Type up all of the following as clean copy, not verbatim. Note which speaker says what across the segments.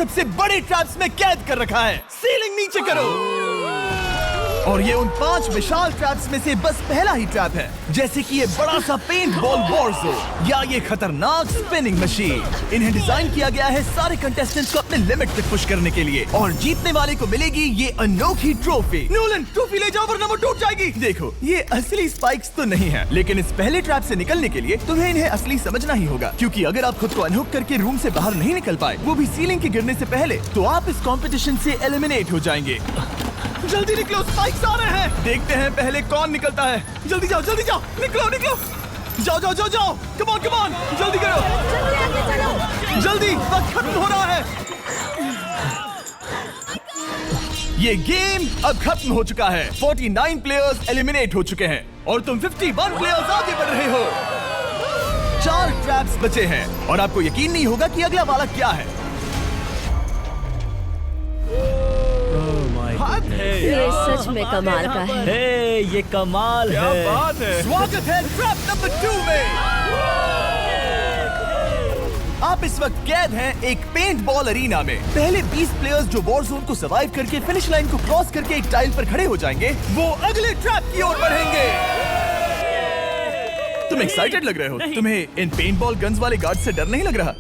Speaker 1: सबसे बड़े ट्रैप्स में कैद कर रखा है। सीलिंग नीचे करो। और ये उन 5 विशाल ट्रैप्स में से बस पहला ही ट्रैप है, जैसे कि ये बड़ा सा पेंट बॉल वॉरज़ो या ये खतरनाक स्पिनिंग मशीन। इन्हें डिजाइन किया गया है सारे कंटेस्टेंट्स को अपने लिमिट तक पुश करने के लिए, और जीतने वाले को मिलेगी ये अनोखी ट्रॉफी। नोलन, ट्रॉफी ले जाओ वरना वो टूट जाएगी। देखो, ये असली स्पाइक्स तो नहीं है, लेकिन इस पहले ट्रैप से निकलने के लिए तुम्हें इन्हें असली समझना ही होगा, क्योंकि अगर आप खुद को अनहुक करके रूम से बाहर नहीं निकल पाए, वो भी सीलिंग के गिरने से पहले, तो आप इस कॉम्पिटिशन से एलिमिनेट हो जाएंगे। जल्दी निकलो, स्पाइक्स आ रहे हैं। देखते हैं पहले कौन निकलता है। जल्दी जाओ, निकलो। जाओ। कम ऑन, जल्दी करो। जल्दी, वक्त खत्म हो रहा है। ये गेम अब खत्म हो चुका है। 49 प्लेयर्स एलिमिनेट हो चुके हैं और तुम 51 प्लेयर्स आगे बढ़ रहे हो। 4 ट्रैप्स बचे हैं और आपको यकीन नहीं होगा कि अगला वाला क्या है।
Speaker 2: ये सच में कमाल का है।
Speaker 3: ये कमाल
Speaker 1: क्या
Speaker 3: है।
Speaker 1: बात है। स्वागत है ट्रैप नंबर 2 में। आप इस वक्त कैद हैं एक पेंट बॉल अरीना में। पहले 20 प्लेयर्स जो वॉर जोन को सर्वाइव करके फिनिश लाइन को क्रॉस करके एक टाइल पर खड़े हो जाएंगे, वो अगले ट्रैप की ओर बढ़ेंगे। तुम एक्साइटेड लग रहे हो। तुम्हें इन पेंट बॉल गन्स वाले गार्ड से डर नहीं लग रहा?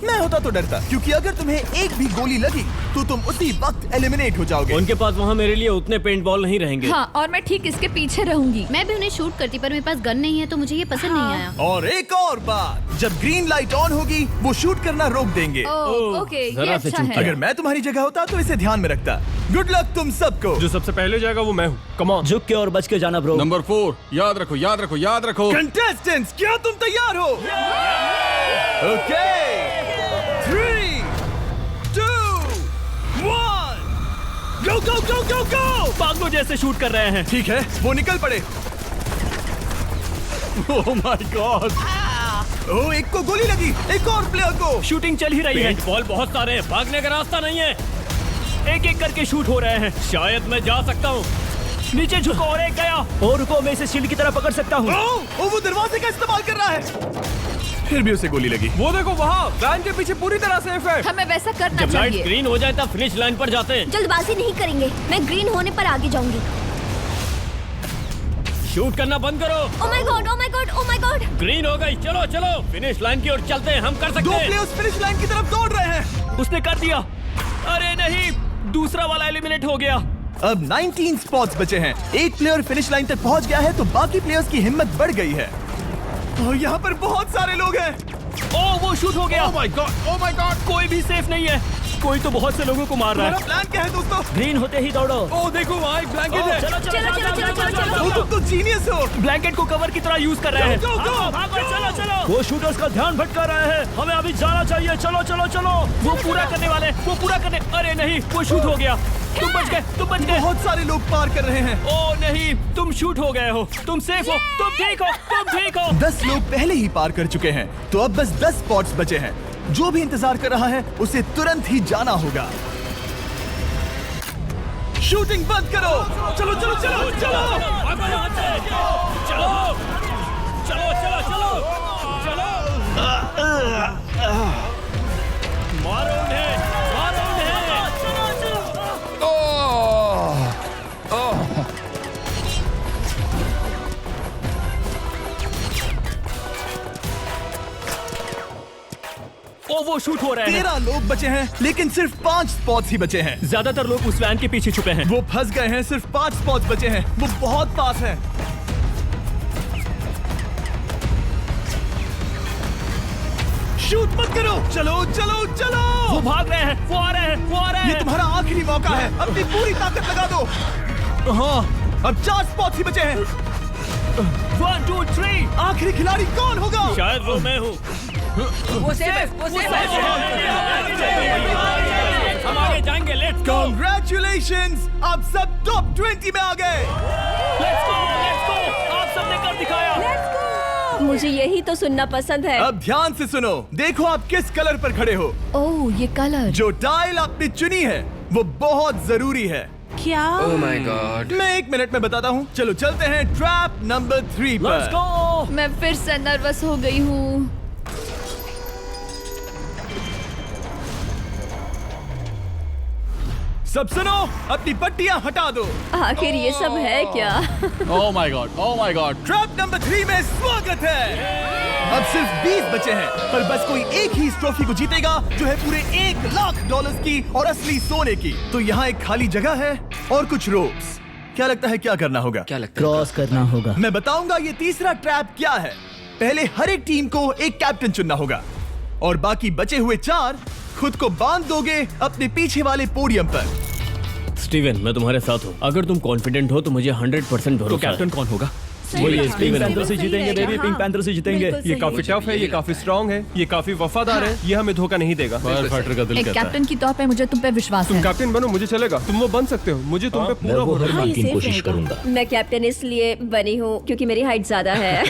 Speaker 1: मैं होता तो डरता, क्योंकि अगर तुम्हें एक भी गोली लगी तो तुम उसी वक्त एलिमिनेट हो जाओगे।
Speaker 3: उनके पास वहाँ मेरे लिए उतने पेंट बॉल नहीं रहेंगे।
Speaker 4: हाँ, और मैं ठीक इसके पीछे रहूंगी। मैं भी उन्हें शूट करती, पर मेरे पास गन नहीं है तो मुझे ये पसंद नहीं आया।
Speaker 1: और एक और बात, जब ग्रीन लाइट ऑन होगी वो शूट करना रोक देंगे।
Speaker 4: ओके, ये
Speaker 3: जरा से
Speaker 4: अच्छा
Speaker 3: चूक
Speaker 4: है।
Speaker 1: अगर मैं तुम्हारी जगह होता तो इसे ध्यान में रखता। गुड लक तुम सबको।
Speaker 5: जो सबसे पहले जाएगा वो मैं हूँ। Come on.
Speaker 3: झुक के और बच के जाना ब्रो।
Speaker 6: नंबर 4, याद रखो।
Speaker 1: कंटेस्टेंट्स, क्या तुम तैयार हो? Okay, 3, 2, 1, go!
Speaker 3: पागलों जैसे शूट कर रहे हैं।
Speaker 1: ठीक है, वो निकल पड़े।
Speaker 5: Oh my God.
Speaker 1: ओह, एक को गोली लगी, एक और प्लेयर को।
Speaker 3: शूटिंग चल ही रही है। पेंट बॉल बहुत सारे हैं, भागने का रास्ता नहीं है। एक करके शूट हो रहे हैं। शायद मैं जा सकता हूँ। नीचे झुको और एक गया। और रुको, मैं इसे शील्ड की तरह पकड़ सकता हूँ।
Speaker 1: ओह, वो दरवाजे का इस्तेमाल कर रहा है। फिर भी उसे गोली लगी।
Speaker 5: वो देखो वहाँ, वैन के पीछे पूरी तरह सेफ है।
Speaker 4: हमें वैसा करना
Speaker 3: जब लाइट
Speaker 4: चाहिए।
Speaker 3: ग्रीन हो जाए तब फिनिश लाइन पर जाते हैं।
Speaker 2: जल्दबाजी नहीं करेंगे, मैं ग्रीन होने पर आगे जाऊंगी।
Speaker 3: शूट करना बंद करो।
Speaker 2: Oh my God.
Speaker 3: ग्रीन हो गई। चलो फिनिश लाइन की ओर चलते हैं। हम कर सकते
Speaker 1: 2
Speaker 3: हैं।
Speaker 1: प्लेयर्स फिनिश लाइन की तरफ दौड़ रहे हैं।
Speaker 3: उसने कर दिया। अरे नहीं, दूसरा वाला एलिमिनेट हो गया।
Speaker 1: अब 19 स्पॉट्स बचे हैं। एक प्लेयर फिनिश लाइन तक पहुंच गया है तो बाकी प्लेयर्स की हिम्मत बढ़ गई है। और यहाँ पर बहुत सारे लोग हैं।
Speaker 3: ओह, वो शूट हो गया।
Speaker 6: Oh my God.
Speaker 3: कोई भी सेफ नहीं है। कोई तो बहुत से लोगों को मार रहा
Speaker 1: तुम्हारा
Speaker 3: है।
Speaker 1: प्लान क्या है दोस्तों?
Speaker 3: ग्रीन होते ही दौड़ो।
Speaker 5: ओह देखो वहाँ एक ब्लैंकेट है।
Speaker 1: ओ, तुम तो जीनियस हो।
Speaker 3: ब्लैंकेट को कवर की तरह यूज कर रहे हैं।
Speaker 1: Go, go, go!
Speaker 3: चलो। वो शूटर्स का ध्यान भटका रहे हैं। हमें अभी जाना चाहिए। चलो। वो पूरा करने। अरे नहीं, वो शूट हो गया। तुम बच गए।
Speaker 1: बहुत सारे लोग पार कर रहे हैं।
Speaker 3: ओह नहीं, तुम शूट हो गए हो। तुम सेफ हो। तुम ठीक हो।
Speaker 1: 10 लोग पहले ही पार कर चुके हैं, तो अब बस 10 स्पॉट्स बचे हैं। जो भी इंतजार कर रहा है उसे तुरंत ही जाना होगा। शूटिंग बंद करो। चलो।
Speaker 3: मारो उन्हें। ओ, वो शूट हो रहे हैं।
Speaker 1: 13 लोग बचे हैं, लेकिन सिर्फ 5 स्पॉट्स ही बचे हैं।
Speaker 3: ज्यादातर लोग उस वैन के पीछे छुपे हैं।
Speaker 1: वो फंस गए हैं। सिर्फ 5 स्पॉट्स बचे हैं। वो बहुत पास है। शूट मत करो। चलो।
Speaker 3: वो भाग रहे हैं। वो आ रहे हैं।
Speaker 1: ये तुम्हारा आखिरी मौका है। अपनी पूरी ताकत लगा दो। हाँ, अब 4 स्पॉट्स ही बचे हैं।
Speaker 3: 1, 2, 3।
Speaker 1: आखिरी खिलाड़ी कौन होगा?
Speaker 3: शायद वो मैं हूँ।
Speaker 7: वो सेफ है।
Speaker 3: हम आगे जाएंगे। Let's go.
Speaker 1: Congratulations! आप सब टॉप 20 में आ गए।
Speaker 3: Let's go. आप सबने कर दिखाया।
Speaker 2: मुझे यही तो सुनना पसंद है।
Speaker 1: अब ध्यान से सुनो। देखो आप किस कलर पर खड़े हो।
Speaker 4: ओह, ये कलर।
Speaker 1: जो टाइल आपने चुनी है वो बहुत जरूरी है।
Speaker 4: क्या?
Speaker 7: Oh my God.
Speaker 1: मैं 1 मिनट में बताता हूँ। चलो चलते हैं ट्रैप नंबर 3 पर।
Speaker 3: Let's go.
Speaker 4: मैं फिर से नर्वस हो गई हूँ।
Speaker 1: सब सुनो, अपनी पट्टियां हटा दो।
Speaker 2: आखिर ये सब है क्या?
Speaker 6: Oh my God. Oh my God.
Speaker 1: Trap number 3 में स्वागत है। अब सिर्फ 20 बचे हैं, पर बस कोई एक ही इस ट्रॉफी को जीतेगा जो है पूरे $1,00,000 की और असली सोने की। तो यहाँ एक खाली जगह है और कुछ रोप्स। क्या लगता है क्या करना होगा?
Speaker 7: क्या लगता है?
Speaker 3: क्रॉस करना होगा।
Speaker 1: मैं बताऊंगा ये तीसरा ट्रैप क्या है। पहले हर एक टीम को एक कैप्टन चुनना होगा और बाकी बचे हुए 4 खुद को बांध दोगे अपने पीछे वाले पोडियम पर।
Speaker 3: स्टीवन, मैं तुम्हारे साथ हूँ। अगर तुम कॉन्फिडेंट हो तो मुझे 100% भरोसा है।
Speaker 5: कैप्टन कौन होगा?
Speaker 3: बोलिए, पिंक पैंथर से जीतेंगे बेबी, पिंक पैंथर से जीतेंगे।
Speaker 5: ये काफी टफ है, ये काफी स्ट्रांग है, ये काफी वफादार है, ये हमें धोखा नहीं देगा।
Speaker 6: फायर फाइटर का दिल
Speaker 4: एक
Speaker 6: कहता है।
Speaker 4: कैप्टन की तौर पे मुझे तुम पे विश्वास
Speaker 5: तुम
Speaker 4: है।
Speaker 5: कैप्टन बनो, मुझे चलेगा। तुम वो बन सकते हो, मुझे तुम पे पूरा भरोसा
Speaker 2: हाँ,
Speaker 5: है।
Speaker 2: ये सेफ रहेगा। मैं कैप्टन इसलिए बनी हूँ क्योंकि मेरी हाइट ज्यादा है।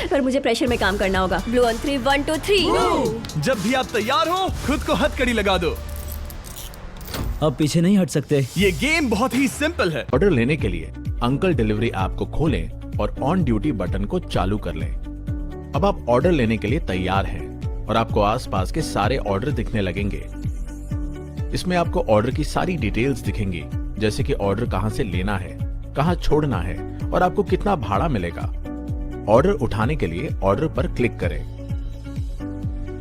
Speaker 2: पर मुझे प्रेशर में काम करना होगा। Blue on 3, 1 2 3।
Speaker 1: जब भी आप तैयार हो खुद को हथकड़ी लगा दो।
Speaker 3: अब पीछे नहीं हट सकते।
Speaker 1: ये गेम बहुत ही सिंपल है।
Speaker 8: ऑर्डर लेने के लिए अंकल डिलीवरी ऐप को खोलें और ऑन ड्यूटी बटन को चालू कर लें। अब आप ऑर्डर लेने के लिए तैयार हैं और आपको आसपास के सारे ऑर्डर दिखने लगेंगे। इसमें आपको ऑर्डर की सारी डिटेल्स दिखेंगी, जैसे कि ऑर्डर कहां से लेना है, कहां छोड़ना है और आपको कितना भाड़ा मिलेगा। ऑर्डर उठाने के लिए ऑर्डर पर क्लिक करें।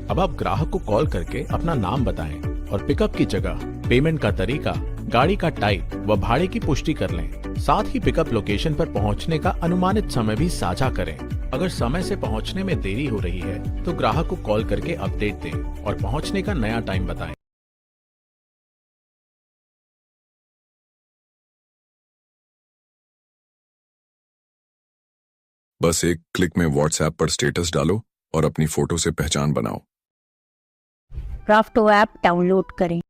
Speaker 8: अब आप ग्राहक को कॉल करके अपना नाम बताएं और पिकअप की जगह, पेमेंट का तरीका, गाड़ी का टाइप व भाड़े की पुष्टि कर लें। साथ ही पिकअप लोकेशन पर पहुंचने का अनुमानित समय भी साझा करें। अगर समय से पहुंचने में देरी हो रही है तो ग्राहक को कॉल करके अपडेट दें और पहुंचने का नया टाइम बताएं।
Speaker 9: बस एक क्लिक में व्हाट्सएप पर स्टेटस डालो और अपनी फोटो से पहचान बनाओ।
Speaker 10: क्राफ्टो ऐप डाउनलोड करें।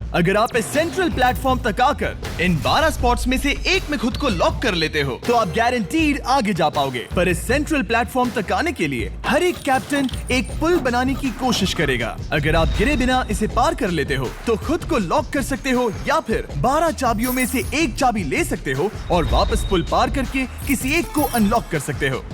Speaker 1: अगर आप इस सेंट्रल प्लेटफॉर्म तक आकर इन 12 स्पॉट्स में से एक में खुद को लॉक कर लेते हो तो आप गारंटीड आगे जा पाओगे। पर इस सेंट्रल प्लेटफॉर्म तक आने के लिए हर एक कैप्टन एक पुल बनाने की कोशिश करेगा। अगर आप गिरे बिना इसे पार कर लेते हो तो खुद को लॉक कर सकते हो या फिर 12 चाबियों में से एक चाबी ले सकते हो और वापस पुल पार करके किसी एक को अनलॉक कर सकते हो।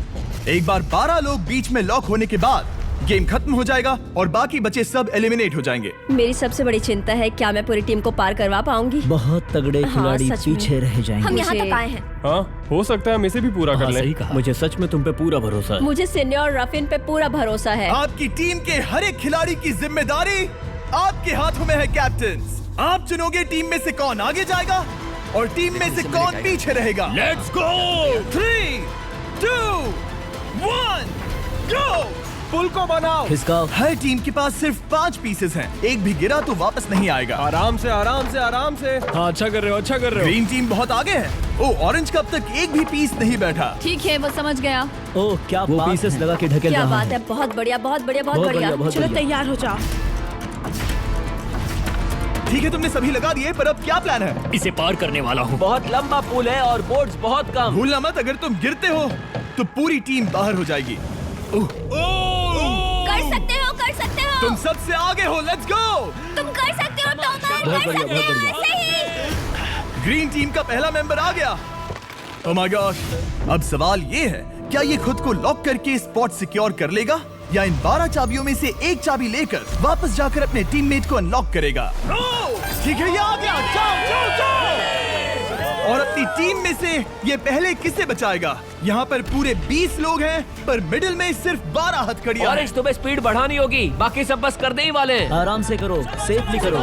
Speaker 1: एक बार 12 लोग बीच में लॉक होने के बाद गेम खत्म हो जाएगा और बाकी बचे सब एलिमिनेट हो जाएंगे।
Speaker 2: मेरी सबसे बड़ी चिंता है क्या मैं पूरी टीम को पार करवा पाऊंगी।
Speaker 3: बहुत तगड़े खिलाड़ी
Speaker 2: सच में।
Speaker 3: पीछे रह जाएंगे।
Speaker 2: हम यहाँ तक आए हैं।
Speaker 5: हाँ, हो सकता है हम इसे भी पूरा कर लें।
Speaker 3: सही कहा। मुझे सच में तुम पे पूरा भरोसा है।
Speaker 2: मुझे सीनियर रफिन पे पूरा भरोसा है।
Speaker 1: आपकी टीम के हर एक खिलाड़ी की जिम्मेदारी आपके हाथों में है कैप्टन। आप चुनोगे टीम में से कौन आगे जाएगा और टीम में से कौन पीछे रहेगा।
Speaker 3: Let's go.
Speaker 1: 3, 2, 1, गो।
Speaker 5: पुल को बनाओ।
Speaker 3: खिसकाओ।
Speaker 1: हर टीम के पास सिर्फ 5 पीसेस हैं। एक भी गिरा तो वापस नहीं आएगा।
Speaker 5: आराम से, आराम से, आराम से। हाँ, अच्छा कर रहे हो, अच्छा कर रहे हो।
Speaker 1: ग्रीन टीम बहुत आगे है। ओ, ऑरेंज का अब तक एक भी पीस नहीं बैठा।
Speaker 4: ठीक है, वो समझ गया।
Speaker 3: ओह, क्या वो पीसेस लगा के ढकेल
Speaker 2: क्या
Speaker 3: रहा
Speaker 2: बात है। बहुत बढ़िया, बहुत बढ़िया, बहुत बढ़िया।
Speaker 3: चलो
Speaker 10: तैयार हो जाओ।
Speaker 1: ठीक है, तुमने सभी लगा दिए, पर अब क्या प्लान है?
Speaker 3: इसे पार करने वाला हूँ। बहुत लंबा पुल है और बोट्स बहुत कम।
Speaker 1: भूलना मत, अगर तुम गिरते हो तो पूरी टीम बाहर हो जाएगी।
Speaker 2: कर सकते हो, कर सकते हो।
Speaker 1: तुम सबसे आगे हो। Let's go.
Speaker 2: तुम कर सकते हो, टॉमर। कर सकते हो, ऐसे ही।
Speaker 1: ग्रीन टीम का पहला मेंबर आ गया। Oh my God. अब सवाल ये है, क्या ये खुद को लॉक करके स्पॉट सिक्योर कर लेगा या इन 12 चाबियों में से एक चाबी लेकर वापस जाकर अपने टीममेट को अनलॉक करेगा? ठीक है, ये आ गया। जाओ जाओ जाओ। और अपनी टीम में से ये पहले किसे बचाएगा? यहाँ पर पूरे 20 लोग हैं, पर मिडिल में सिर्फ 12 हथकड़ियां हैं।
Speaker 3: तुम्हें स्पीड बढ़ानी होगी, बाकी सब बस करने ही वाले हैं। आराम से करो, सेफली करो।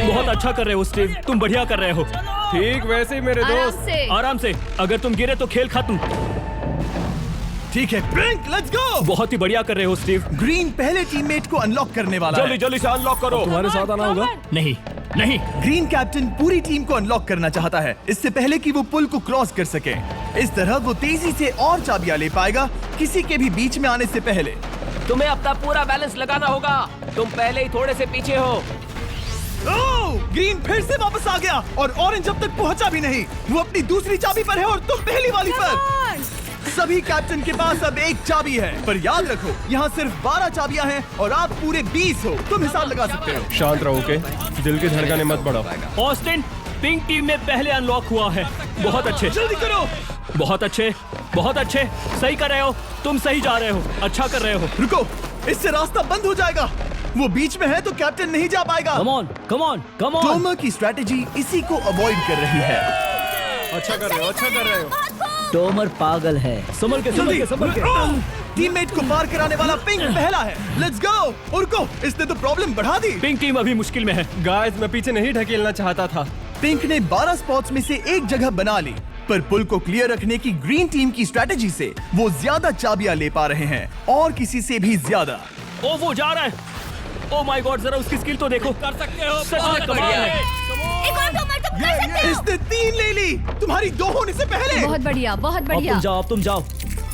Speaker 3: बहुत अच्छा कर रहे हो स्टीव, तुम बढ़िया कर रहे हो।
Speaker 5: ठीक वैसे ही मेरे
Speaker 4: आराम
Speaker 5: दोस्त।
Speaker 4: से।
Speaker 3: आराम से। अगर तुम गिरे तो खेल खत्म।
Speaker 1: ठीक है, ब्लिंक, लेट्स गो।
Speaker 3: बहुत ही बढ़िया कर रहे हो स्टीव।
Speaker 1: ग्रीन पहले टीममेट को अनलॉक करने वाला है।
Speaker 3: जल्दी से अनलॉक करो।
Speaker 5: तुम्हारे साथ आना होगा।
Speaker 3: नहीं नहीं।
Speaker 1: ग्रीन कैप्टन पूरी टीम को अनलॉक करना चाहता है, इससे पहले कि वो पुल को क्रॉस कर सके। इस तरह वो तेजी से और चाबियां ले पाएगा, किसी के भी बीच में आने से पहले।
Speaker 3: तुम्हें अपना पूरा बैलेंस लगाना होगा। तुम पहले ही थोड़े से पीछे हो।
Speaker 1: ओह, ग्रीन फिर से वापस आ गया और ऑरेंज अब तक पहुंचा भी नहीं। वो अपनी दूसरी चाबी पर है और तुम पहली वाली पर। सभी कैप्टन के पास अब एक चाबी है, पर याद रखो यहाँ सिर्फ 12 चाबियां हैं और आप पूरे 20 हो। तुम हिसाब लगा सकते हो।
Speaker 5: शांत रहो, ओके? दिल की धड़कनें मत बढ़ाओ।
Speaker 3: ऑस्टिन, पिंक टीम में पहले अनलॉक हुआ है। बहुत अच्छे,
Speaker 1: जल्दी करो।
Speaker 3: बहुत अच्छे, बहुत अच्छे। सही कर रहे हो, तुम सही जा रहे हो, अच्छा कर रहे हो।
Speaker 1: रुको, इससे रास्ता बंद हो जाएगा। वो बीच में है तो कैप्टन नहीं जा पाएगा।
Speaker 3: Come on come on come on.
Speaker 1: Tomar की स्ट्रैटेजी इसी को अवॉइड कर रही है।
Speaker 5: अच्छा कर रहे हो, अच्छा कर रहे हो।
Speaker 3: टोमर पागल है। संभल के संभल के संभल के।
Speaker 1: टीममेट को पार कराने वाला पिंक पहला है। Let's go. और रुको, इसने तो प्रॉब्लम बढ़ा दी।
Speaker 3: पिंक टीम अभी मुश्किल में है।
Speaker 5: गाइस मैं पीछे नहीं ढकेलना चाहता था।
Speaker 1: पिंक ने 12 स्पॉट्स में से एक जगह बना ली, पर पुल को क्लियर रखने की ग्रीन टीम की स्ट्रैटेजी से वो ज्यादा चाबियां ले पा रहे हैं और किसी से भी ज्यादा।
Speaker 3: ओ वो जा रहा है। ओ माय गॉड, जरा उसकी स्किल तो देखो। कर सकते हो। सच में कमाल है।
Speaker 4: एक और टोमर, तुम कर सकते हो।
Speaker 1: इसने 3 ले ली, तुम्हारी 2 होने से पहले।
Speaker 4: बहुत बढ़िया, बहुत
Speaker 3: अब
Speaker 4: बढ़िया।
Speaker 3: तुम जाओ, अब तुम जाओ।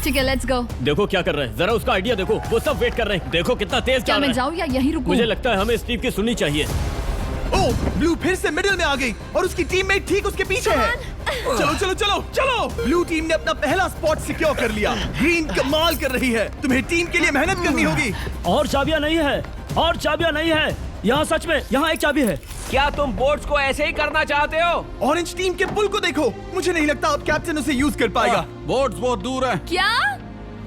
Speaker 4: ठीक है, लेट्स गो।
Speaker 3: देखो क्या कर रहे हैं, जरा उसका आइडिया देखो। वो सब वेट कर रहे हैं। देखो कितना तेज जा
Speaker 4: क्या
Speaker 3: रहा
Speaker 4: मैं
Speaker 3: है।
Speaker 4: जाऊँ या यहीं रुकूं?
Speaker 3: मुझे लगता है हमें स्टीव की सुननी चाहिए।
Speaker 1: ओ, ब्लू फिर से मिडिल में आ गई और उसकी टीममेट ठीक उसके पीछे है। चलो चलो चलो चलो। ब्लू टीम ने अपना पहला स्पॉट सिक्योर कर लिया। ग्रीन कमाल कर रही है। तुम्हें टीम के लिए मेहनत करनी होगी।
Speaker 3: और चाबियां नहीं है, और चाबियां नहीं है। यहाँ सच में, यहाँ एक चाबी है।
Speaker 7: क्या तुम बोट्स को ऐसे ही करना चाहते हो?
Speaker 1: ऑरेंज टीम के पुल को देखो। मुझे नहीं लगता अब कैप्टन उसे यूज कर पाएगा।
Speaker 6: बोट्स बहुत दूर है।
Speaker 4: क्या?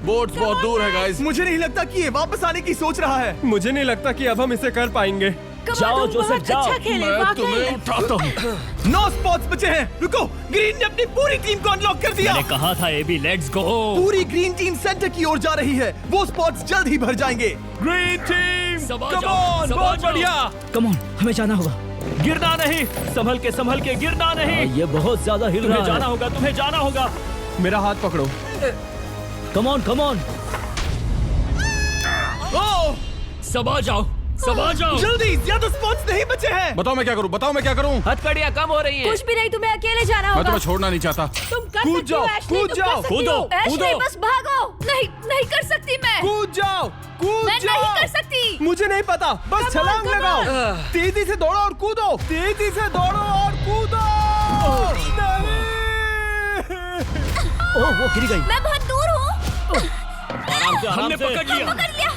Speaker 6: बोट्स बहुत दूर है गाइस।
Speaker 1: मुझे नहीं लगता कि ये वापस आने की सोच रहा है।
Speaker 5: मुझे नहीं लगता कि अब हम इसे कर पाएंगे।
Speaker 3: जाओ जोसेफ जाओ।
Speaker 10: अच्छा खेले,
Speaker 6: मैं तुम्हें
Speaker 10: वाकई।
Speaker 6: उठाता हूँ।
Speaker 1: 9 स्पॉट्स बचे हैं। रुको, ग्रीन ने अपनी पूरी टीम को अनलॉक कर दिया।
Speaker 3: मैंने कहा था एबी, लेट्स गो।
Speaker 1: पूरी ग्रीन टीम सेंटर की ओर जा रही है। वो स्पॉट्स जल्द ही भर जाएंगे।
Speaker 5: ग्रीन टीम
Speaker 3: सबा
Speaker 5: कम
Speaker 3: जाओ,
Speaker 5: ऑन,
Speaker 3: सबा
Speaker 5: बहुत
Speaker 3: जाओ।
Speaker 5: बढ़िया।
Speaker 3: कम ऑन, हमें जाना होगा। गिरना नहीं, संभल के गिरना नहीं। ये बहुत ज्यादा हिल रहा है। जाना होगा, तुम्हें जाना होगा।
Speaker 5: मेरा हाथ पकड़ो।
Speaker 3: कम ऑन कम ऑन।
Speaker 1: ओह,
Speaker 3: सबा जाओ, सबा जाओ।
Speaker 1: जल्दी, ज्यादा स्पॉट्स नहीं बचे हैं।
Speaker 6: बताओ मैं क्या करूँ, बताओ मैं क्या करूँ।
Speaker 7: हथकड़ियाँ कम हो रही हैं।
Speaker 2: कुछ भी नहीं, तुम्हें अकेले जाना
Speaker 6: मैं
Speaker 2: होगा।
Speaker 6: तुम्हें छोड़ना नहीं चाहता।
Speaker 10: तुम कर
Speaker 5: कूद
Speaker 10: सकती हो,
Speaker 5: जाओ,
Speaker 10: एशली,
Speaker 5: कूद
Speaker 10: तुम
Speaker 5: जाओ,
Speaker 10: कर सकती
Speaker 3: कूदो।
Speaker 10: हो।
Speaker 2: एशली, बस भागो।
Speaker 4: नहीं, नहीं कर सकती मैं।
Speaker 5: कूद जाओ, कूद
Speaker 4: मैं
Speaker 5: जाओ।
Speaker 4: नहीं कर सकती।
Speaker 5: मुझे नहीं पता, बस छलांग लगाओ। तेजी से दौड़ो और कूदो, तेजी से दौड़ो और कूदो। नहीं।
Speaker 3: ओह वो गिर गई।
Speaker 4: मैं बहुत दूर हूँ।
Speaker 3: आराम से, हमने पकड़ लिया।
Speaker 4: पकड़ लिया।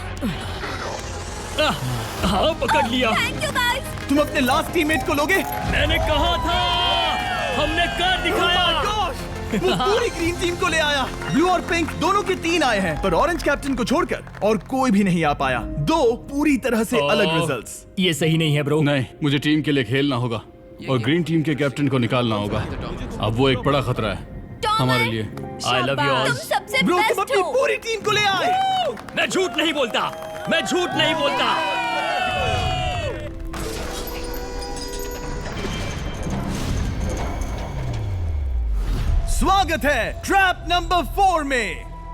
Speaker 3: हाँ पकड़ लिया।
Speaker 4: Thank you guys.
Speaker 1: तुम अपने लास्ट टीममेट को लोगे?
Speaker 3: मैंने कहा था, हमने कर दिखाया।
Speaker 1: वो पूरी ग्रीन टीम को ले आया। ब्लू और पिंक दोनों के 3 आए हैं, पर ऑरेंज कैप्टन को छोड़कर और कोई भी नहीं आ पाया। 2 पूरी तरह से अलग रिजल्ट्स।
Speaker 3: ये सही नहीं है ब्रो।
Speaker 6: नहीं, मुझे टीम के लिए खेलना होगा और ग्रीन टीम के कैप्टन को निकालना होगा। अब वो एक बड़ा खतरा है हमारे लिए।
Speaker 3: I love you all.
Speaker 4: तुम सबसे
Speaker 1: ब्रो, तुम
Speaker 4: बेस्ट
Speaker 1: अपनी
Speaker 4: हो।
Speaker 1: पूरी टीम को ले आए।
Speaker 3: मैं झूठ नहीं बोलता, मैं झूठ नहीं बोलता।
Speaker 1: स्वागत है ट्रैप नंबर 4 में।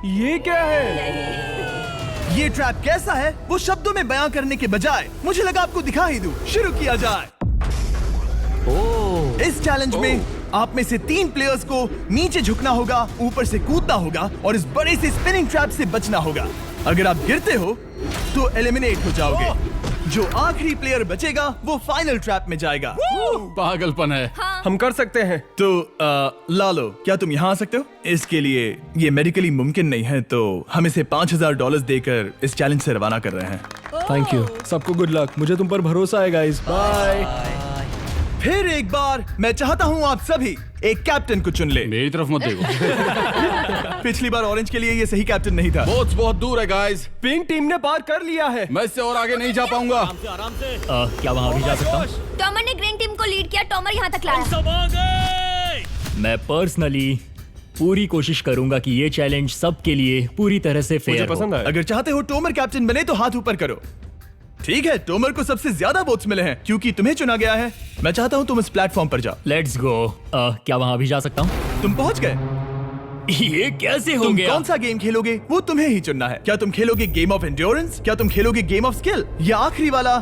Speaker 5: ये क्या है?
Speaker 1: ये ट्रैप कैसा है वो शब्दों में बयां करने के बजाय मुझे लगा आपको दिखा ही दूं। शुरू किया जाए। इस चैलेंज में आप में से 3 प्लेयर्स को नीचे झुकना होगा, ऊपर से कूदना होगा और इस बड़े से स्पिनिंग ट्रैप से बचना होगा। अगर आप गिरते हो तो एलिमिनेट हो जाओगे। जो आखिरी प्लेयर बचेगा वो फाइनल ट्रैप में जाएगा।
Speaker 6: पागलपन है।
Speaker 5: हम कर सकते हैं।
Speaker 1: तो लालो, क्या तुम यहाँ आ सकते हो? इसके लिए ये मेडिकली मुमकिन नहीं है, तो हम इसे $5000 देकर इस चैलेंज से रवाना कर रहे हैं।
Speaker 5: Thank you. सबको गुड लक। मुझे तुम पर भरोसा है गाइस। बाय।
Speaker 1: फिर एक बार मैं चाहता हूँ आप सभी एक कैप्टन को चुन ले।
Speaker 6: मेरी तरफ मत देखो।
Speaker 1: पिछली बार ऑरेंज के लिए ये सही कैप्टन नहीं था।
Speaker 6: बोट्स बहुत दूर है गाइस।
Speaker 5: पिंक टीम ने पार कर लिया है।
Speaker 6: मैं इससे और आगे नहीं जा पाऊंगा।
Speaker 3: आराम से। क्या वहाँ भी जा सकता हूँ?
Speaker 4: टॉमर ने ग्रीन टीम को लीड किया। टॉमर यहाँ तक लाया।
Speaker 3: सब आ गए। मैं पर्सनली पूरी कोशिश करूंगा कि ये चैलेंज सबके लिए पूरी तरह से
Speaker 5: मुझे
Speaker 3: फेयर
Speaker 5: पसंद
Speaker 3: हो।
Speaker 5: आया।
Speaker 1: अगर चाहते हो टोमर कैप्टन बने तो हाथ ऊपर करो। ठीक है, टोमर को सबसे ज्यादा वोट्स मिले हैं क्योंकि तुम्हें चुना गया है। मैं चाहता हूँ तुम इस प्लेटफॉर्म पर जाओ।
Speaker 3: Let's go. क्या वहाँ भी जा सकता हूँ?
Speaker 1: तुम पहुंच गए।
Speaker 3: ये कैसे हो
Speaker 1: तुम
Speaker 3: गया?
Speaker 1: कौन सा गेम खेलोगे वो तुम्हें ही चुनना है। क्या तुम खेलोगे गेम ऑफ एंड्योरेंस, क्या तुम खेलोगे गेम ऑफ स्किल, या आखिरी वाला